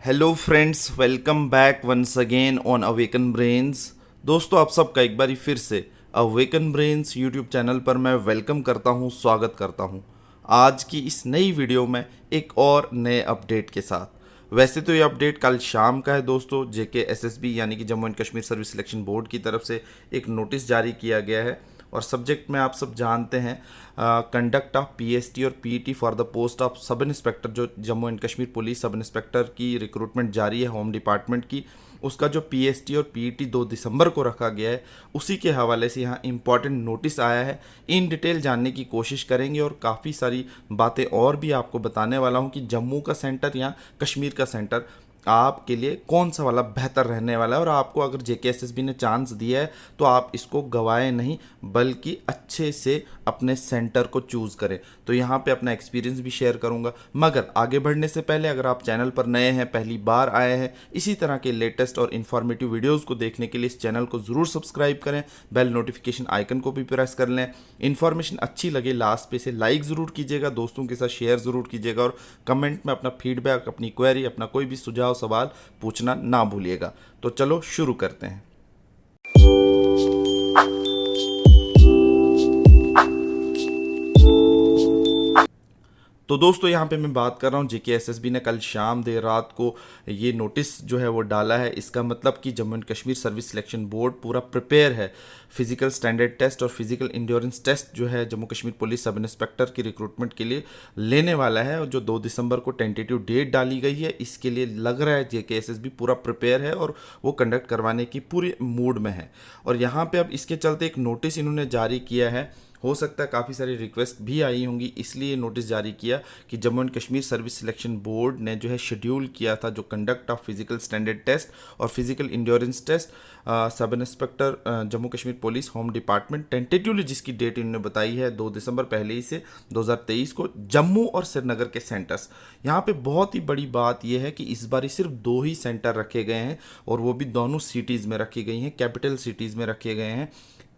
Hello friends, welcome back once again on awaken brains. दोस्तों, आप सबका एक बारी फिर से अवेकन ब्रेन्स यूट्यूब चैनल पर मैं वेलकम करता हूं, स्वागत करता हूं। आज की इस नई वीडियो में एक और नए अपडेट के साथ। वैसे तो ये अपडेट कल शाम का है दोस्तों। JKSSB यानी कि Jammu and Kashmir service selection board की तरफ से एक नोटिस जारी किया गया है और सब्जेक्ट में आप सब जानते हैं, कंडक्ट ऑफ PST और PET for the post of sub inspector. जो Jammu and Kashmir police sub inspector की रिक्रूटमेंट जारी है होम डिपार्टमेंट की, उसका जो PST और PET 2 दिसंबर को रखा गया है, उसी के हवाले से यहाँ इंपॉर्टेंट नोटिस आया है। इन डिटेल जानने की कोशिश करेंगे और काफ़ी सारी बातें और भी आपको बताने वाला हूँ कि जम्मू का सेंटर या कश्मीर का सेंटर आपके लिए कौन सा वाला बेहतर रहने वाला है। और आपको अगर JKSSB ने चांस दिया है तो आप इसको गवाए नहीं, बल्कि अच्छे से अपने सेंटर को चूज़ करें। तो यहाँ पे अपना एक्सपीरियंस भी शेयर करूँगा। मगर आगे बढ़ने से पहले अगर आप चैनल पर नए हैं, पहली बार आए हैं, इसी तरह के लेटेस्ट और इन्फॉर्मेटिव वीडियोज़ को देखने के लिए इस चैनल को ज़रूर सब्सक्राइब करें, बेल नोटिफिकेशन आइकन को भी प्रेस कर लें। इन्फॉर्मेशन अच्छी लगे लास्ट पे से लाइक ज़रूर कीजिएगा, दोस्तों के साथ शेयर ज़रूर कीजिएगा और कमेंट में अपना फीडबैक, अपनी क्वेरी, अपना कोई भी सुझाव सवाल पूछना ना भूलिएगा। तो चलो शुरू करते हैं। तो दोस्तों, यहाँ पे मैं बात कर रहा हूँ JKSSB ने कल शाम देर रात को ये नोटिस जो है वो डाला है। इसका मतलब कि Jammu and Kashmir service selection board पूरा प्रिपेयर है। फिजिकल स्टैंडर्ड टेस्ट और फिजिकल इंड्योरेंस टेस्ट जो है Jammu Kashmir police sub inspector की रिक्रूटमेंट के लिए लेने वाला है, और जो 2 दिसंबर को टेंटेटिव डेट डाली गई है, इसके लिए लग रहा है JKSSB पूरा प्रिपेयर है और वो कंडक्ट करवाने की पूरी मूड में है। और यहाँ पे अब इसके चलते एक नोटिस इन्होंने जारी किया है। हो सकता है काफ़ी सारी रिक्वेस्ट भी आई होंगी, इसलिए नोटिस जारी किया कि Jammu and Kashmir service selection board ने जो है शेड्यूल किया था जो conduct of physical standard test और physical endurance test sub inspector Jammu Kashmir police home department, tentatively जिसकी डेट इन्होंने बताई है 2 दिसंबर पहले ही से 2023 को, जम्मू और श्रीनगर के सेंटर्स। यहाँ पे बहुत ही बड़ी बात यह है कि इस बार सिर्फ 2 ही सेंटर रखे गए हैं और वो भी दोनों सिटीज़ में रखी गई हैं, कैपिटल सिटीज़ में रखे गए हैं।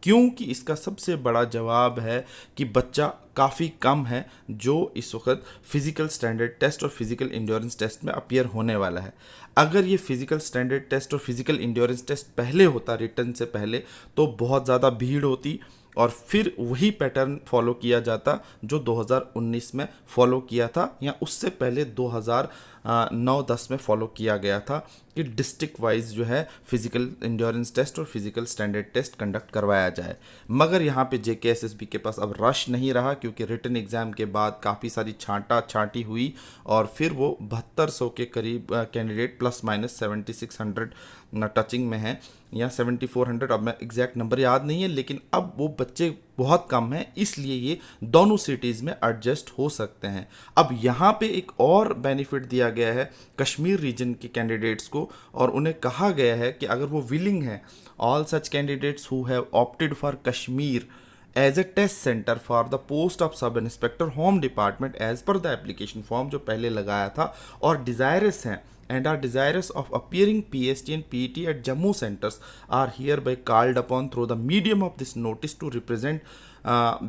क्योंकि इसका सबसे बड़ा जवाब है कि बच्चा काफ़ी कम है जो इस वक्त फिजिकल स्टैंडर्ड टेस्ट और फिजिकल इंड्योरेंस टेस्ट में अपीयर होने वाला है। अगर ये फिजिकल स्टैंडर्ड टेस्ट और फिजिकल इंड्योरेंस टेस्ट पहले होता, रिटर्न से पहले, तो बहुत ज़्यादा भीड़ होती और फिर वही पैटर्न फॉलो किया जाता जो 2019 में फॉलो किया था या उससे पहले 2009-10 में फॉलो किया गया था कि डिस्ट्रिक्ट वाइज जो है फिजिकल इंड्योरेंस टेस्ट और फिजिकल स्टैंडर्ड टेस्ट कंडक्ट करवाया जाए। मगर यहाँ पे JKSSB के पास अब रश नहीं रहा, क्योंकि रिटन एग्ज़ाम के बाद काफ़ी सारी छांटा छांटी हुई और फिर वो 7200 के करीब कैंडिडेट प्लस माइनस 7600 टचिंग में है या 7400, अब मैं एग्जैक्ट नंबर याद नहीं है, लेकिन अब वो बच्चे बहुत कम हैं, इसलिए ये दोनों सिटीज़ में एडजस्ट हो सकते हैं। अब यहाँ पे एक और बेनिफिट दिया गया है कश्मीर रीजन के कैंडिडेट्स को, और उन्हें कहा गया है कि अगर वो विलिंग है, all such candidates who have opted for Kashmir as a test centre for the post of sub inspector home department as per the application form जो पहले लगाया था, और डिज़ायरस हैं and are desirous of appearing PST and PET at Jammu centers are hereby called upon through the medium of this notice to represent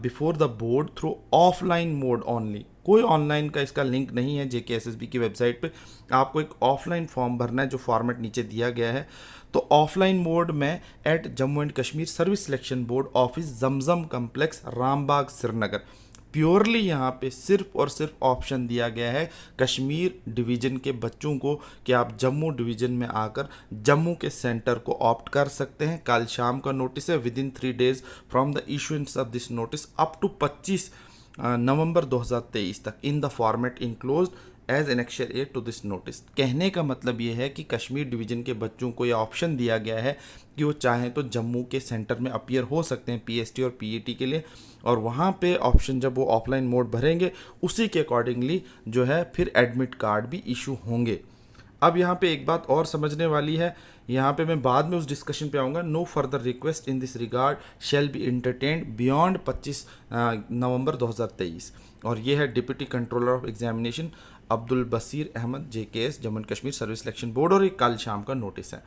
before the board through offline mode only। कोई online का इसका link नहीं है। JKSSB की website पे आपको एक offline form भरना है जो फॉर्मेट नीचे दिया गया है। तो ऑफलाइन मोड में at Jammu and Kashmir service selection board office Jamjam complex Rambagh Srinagar. Purely यहाँ पे सिर्फ और सिर्फ ऑप्शन दिया गया है कश्मीर डिवीज़न के बच्चों को कि आप जम्मू डिवीज़न में आकर जम्मू के सेंटर को ऑप्ट कर सकते हैं। कल शाम का नोटिस है। Within 3 days from the issuance of this notice up to 25 November 2023 तक in the format enclosed as annexure A to this notice. कहने का मतलब ये है कि कश्मीर डिवीज़न के बच्चों को यह ऑप्शन दिया गया है कि वो चाहें तो जम्मू के सेंटर में अपीयर हो सकते हैं PST और PET के लिए, और वहाँ पे ऑप्शन जब वो ऑफलाइन मोड भरेंगे उसी के अकॉर्डिंगली जो है फिर एडमिट कार्ड भी इशू होंगे। अब यहाँ पे एक बात और समझने वाली है, यहाँ पे मैं बाद में उस डिस्कशन पे आऊँगा। No further request in this regard shall be entertained beyond 25 November 2023। और ये है deputy controller of examination Abdul Basir Ahmad JKS Jammu and Kashmir service selection board, और एक कल शाम का नोटिस है।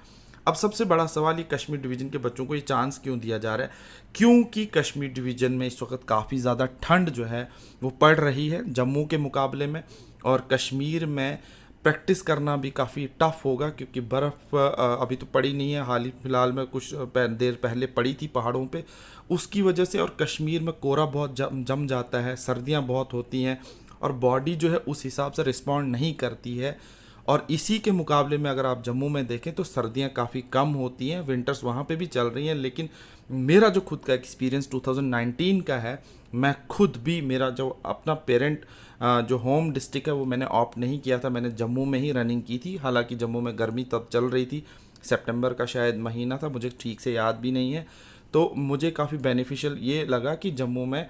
अब सबसे बड़ा सवाल ये कश्मीर डिवीज़न के बच्चों को ये चांस क्यों दिया जा रहा है? क्योंकि कश्मीर डिवीज़न में इस वक्त काफ़ी ज़्यादा ठंड जो है वो पड़ रही है जम्मू के मुकाबले में, और कश्मीर में प्रैक्टिस करना भी काफ़ी टफ होगा, क्योंकि बर्फ़ अभी तो पड़ी नहीं है, हाल ही फिलहाल में कुछ देर पहले पड़ी थी पहाड़ों पे, उसकी वजह से। और कश्मीर में कोहरा बहुत जम जाता है, सर्दियाँ बहुत होती हैं और बॉडी जो है उस हिसाब से रिस्पॉन्ड नहीं करती है। और इसी के मुकाबले में अगर आप जम्मू में देखें तो सर्दियाँ काफ़ी कम होती हैं, विंटर्स वहाँ पे भी चल रही हैं। लेकिन मेरा जो खुद का एक्सपीरियंस 2019 का है, मैं खुद भी, मेरा जो अपना पेरेंट जो होम डिस्ट्रिक्ट है वो मैंने ऑप्ट नहीं किया था, मैंने जम्मू में ही रनिंग की थी। हालांकि जम्मू में गर्मी तब चल रही थी, सितंबर का शायद महीना था, मुझे ठीक से याद भी नहीं है। तो मुझे काफ़ी बेनिफिशियल ये लगा कि जम्मू में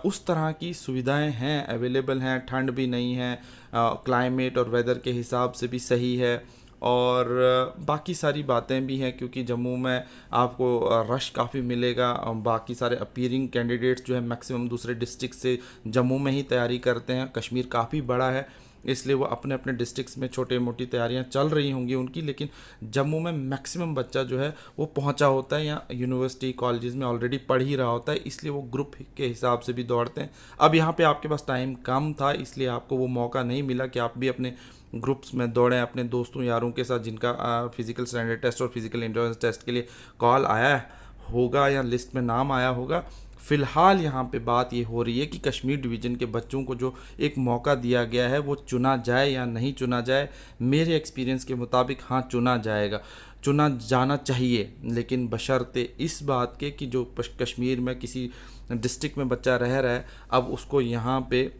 उस तरह की सुविधाएं हैं, अवेलेबल हैं, ठंड भी नहीं है, क्लाइमेट और वेदर के हिसाब से भी सही है, और बाकी सारी बातें भी हैं, क्योंकि जम्मू में आपको रश काफ़ी मिलेगा। बाकी सारे अपीयरिंग कैंडिडेट्स जो है मैक्सिमम दूसरे डिस्ट्रिक्ट से जम्मू में ही तैयारी करते हैं। कश्मीर काफ़ी बड़ा है, इसलिए वो अपने अपने डिस्ट्रिक्ट्स में छोटे मोटी तैयारियां चल रही होंगी उनकी, लेकिन जम्मू में मैक्सिमम बच्चा जो है वो पहुंचा होता है या यूनिवर्सिटी कॉलेजेस में ऑलरेडी पढ़ ही रहा होता है, इसलिए वो ग्रुप के हिसाब से भी दौड़ते हैं। अब यहाँ पे आपके पास टाइम कम था, इसलिए आपको वो मौका नहीं मिला कि आप भी अपने ग्रुप्स में दौड़ें अपने दोस्तों यारों के साथ, जिनका फिजिकल स्टैंडर्ड टेस्ट और फिजिकल इंड्योरेंस टेस्ट के लिए कॉल आया होगा या लिस्ट में नाम आया होगा। फ़िलहाल यहाँ पे बात ये हो रही है कि कश्मीर डिवीज़न के बच्चों को जो एक मौका दिया गया है वो चुना जाए या नहीं चुना जाए। मेरे एक्सपीरियंस के मुताबिक हाँ, चुना जाएगा, चुना जाना चाहिए, लेकिन बशर्ते इस बात के कि जो कश्मीर में किसी डिस्ट्रिक्ट में बच्चा रह रहा है, अब उसको यहाँ पे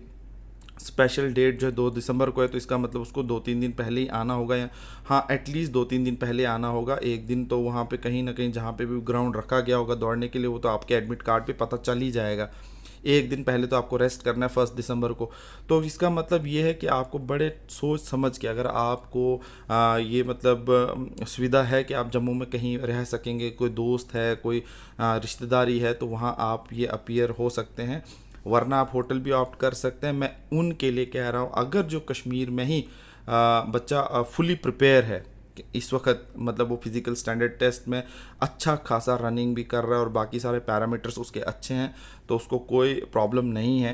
स्पेशल डेट जो है 2 दिसंबर को है, तो इसका मतलब उसको 2-3 दिन पहले ही आना होगा, या हाँ एटलीस्ट 2-3 दिन पहले आना होगा। एक दिन तो वहाँ पे कहीं ना कहीं जहाँ पे भी ग्राउंड रखा गया होगा दौड़ने के लिए, वो तो आपके एडमिट कार्ड पे पता चल ही जाएगा। एक दिन पहले तो आपको रेस्ट करना है 1 दिसंबर को। तो इसका मतलब ये है कि आपको बड़े सोच समझ के, अगर आपको ये मतलब सुविधा है कि आप जम्मू में कहीं रह सकेंगे, कोई दोस्त है, कोई रिश्तेदारी है, तो वहाँ आप ये अपीयर हो सकते हैं, वरना आप होटल भी ऑप्ट कर सकते हैं। मैं उनके लिए कह रहा हूँ, अगर जो कश्मीर में ही बच्चा फुली प्रिपेयर है इस वक्त, मतलब वो फिज़िकल स्टैंडर्ड टेस्ट में अच्छा खासा रनिंग भी कर रहा है और बाकी सारे पैरामीटर्स उसके अच्छे हैं, तो उसको कोई प्रॉब्लम नहीं है,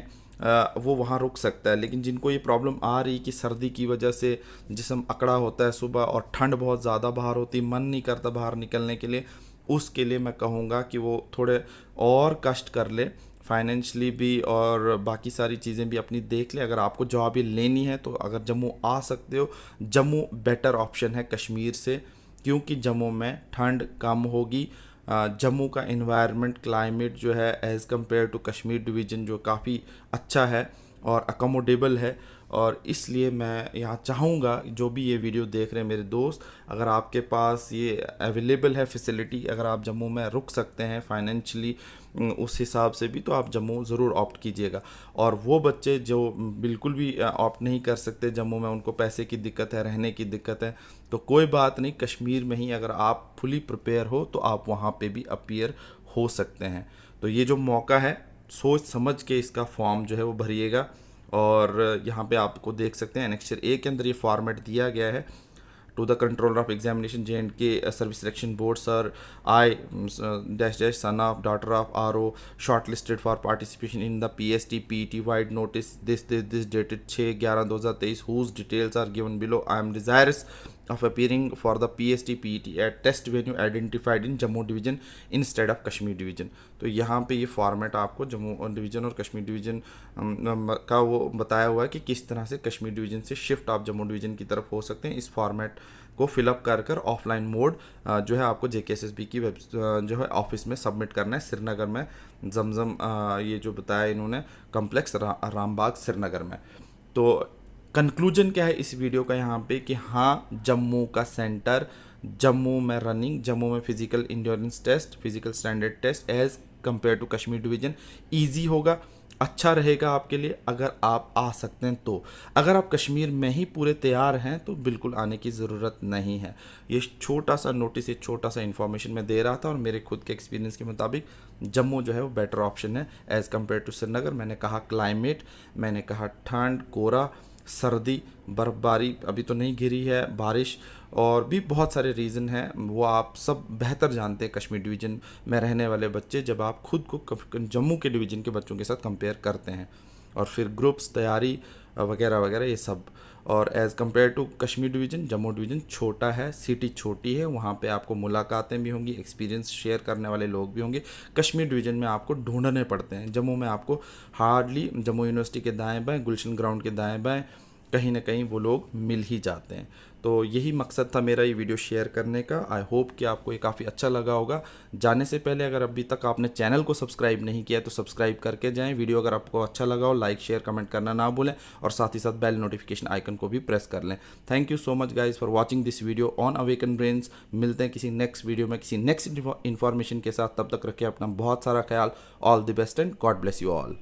वो वहाँ रुक सकता है। लेकिन जिनको ये प्रॉब्लम आ रही कि सर्दी की वजह से जिस्म अकड़ा होता है सुबह और ठंड बहुत ज़्यादा बाहर होती, मन नहीं करता बाहर निकलने के लिए, उसके लिए मैं कहूँगा कि वो थोड़े और कष्ट कर ले, फाइनेंशली भी और बाकी सारी चीज़ें भी अपनी देख ले। अगर आपको जॉब ही लेनी है तो अगर जम्मू आ सकते हो, जम्मू बेटर ऑप्शन है कश्मीर से, क्योंकि जम्मू में ठंड कम होगी। जम्मू का इन्वायरमेंट, क्लाइमेट जो है as compare to Kashmir division जो काफ़ी अच्छा है और अकोमोडेबल है। और इसलिए मैं यहाँ चाहूँगा जो भी ये वीडियो देख रहे हैं मेरे दोस्त, अगर आपके पास ये अवेलेबल है फैसिलिटी, अगर आप जम्मू में रुक सकते हैं फाइनेंशियली उस हिसाब से भी, तो आप जम्मू ज़रूर ऑप्ट कीजिएगा। और वो बच्चे जो बिल्कुल भी ऑप्ट नहीं कर सकते जम्मू में, उनको पैसे की दिक्कत है, रहने की दिक्कत है, तो कोई बात नहीं, कश्मीर में ही अगर आप फुली प्रिपेयर हो तो आप वहाँ पे भी अपीयर हो सकते हैं। तो ये जो मौका है, सोच समझ के इसका फॉर्म जो है वो भरिएगा। और यहाँ पे आपको देख सकते हैं एनेक्चर ए के अंदर ये फॉर्मेट दिया गया है। To the controller of examination JNK service selection board sir, I dash dash son of daughter of RO short listed for participation in the PST PET vide notice this dated 6/11/2023 whose details are given below. I am desirous of appearing for the PST PET at test venue identified in Jammu division instead of Kashmir division. तो यहाँ पे ये format आपको Jammu division और Kashmir division का वो बताया हुआ है कि किस तरह से कश्मीर डिवीज़न से शिफ्ट आप जम्मू डिवीज़न की तरफ हो सकते हैं। इस फॉर्मेट को फिलअप कर ऑफलाइन मोड जो है आपको JKSSB की वेब जो है ऑफिस में सबमिट करना है, श्रीनगर में जमजम ये जो बताया इन्होंने कम्प्लेक्स रामबाग श्रीनगर में। तो कंक्लूजन क्या है इस वीडियो का यहाँ पे कि हाँ, जम्मू का सेंटर, जम्मू में रनिंग, जम्मू में physical endurance test, physical standard test as compare to Kashmir division easy होगा, अच्छा रहेगा आपके लिए अगर आप आ सकते हैं। तो अगर आप कश्मीर में ही पूरे तैयार हैं तो बिल्कुल आने की ज़रूरत नहीं है। ये छोटा सा नोटिस, ये छोटा सा इन्फॉर्मेशन मैं दे रहा था, और मेरे खुद के एक्सपीरियंस के मुताबिक जम्मू जो है वो बेटर ऑप्शन है एज़ कम्पेयर टू श्रीनगर। मैंने कहा क्लाइमेट, मैंने कहा ठंड, कोहरा, सर्दी, बर्फ़बारी अभी तो नहीं गिरी है, बारिश, और भी बहुत सारे रीज़न हैं, वो आप सब बेहतर जानते हैं कश्मीर डिवीज़न में रहने वाले बच्चे, जब आप खुद को जम्मू के डिवीज़न के बच्चों के साथ कंपेयर करते हैं। और फिर ग्रुप्स, तैयारी वगैरह वगैरह ये सब। और as compare to Kashmir division, Jammu division छोटा है, सिटी छोटी है, वहाँ पे आपको मुलाकातें भी होंगी, एक्सपीरियंस शेयर करने वाले लोग भी होंगे। कश्मीर डिवीज़न में आपको ढूंढने पड़ते हैं, जम्मू में आपको हार्डली जम्मू यूनिवर्सिटी के दाएँ बाएँ, गुलशन ग्राउंड के दाएँ बाएँ कहीं ना कहीं वो लोग मिल ही जाते हैं। तो यही मकसद था मेरा ये वीडियो शेयर करने का। आई होप कि आपको ये काफ़ी अच्छा लगा होगा। जाने से पहले अगर अभी तक आपने चैनल को सब्सक्राइब नहीं किया तो सब्सक्राइब करके जाएं। वीडियो अगर आपको अच्छा लगा हो लाइक शेयर कमेंट करना ना भूलें और साथ ही साथ बेल नोटिफिकेशन आइकन को भी प्रेस कर लें। Thank you so much guys for watching this video on awaken brains. मिलते हैं किसी नेक्स्ट वीडियो में किसी नेक्स्ट इन्फॉर्मेशन के साथ। तब तक रखें अपना बहुत सारा ख्याल। All the best and God bless you all.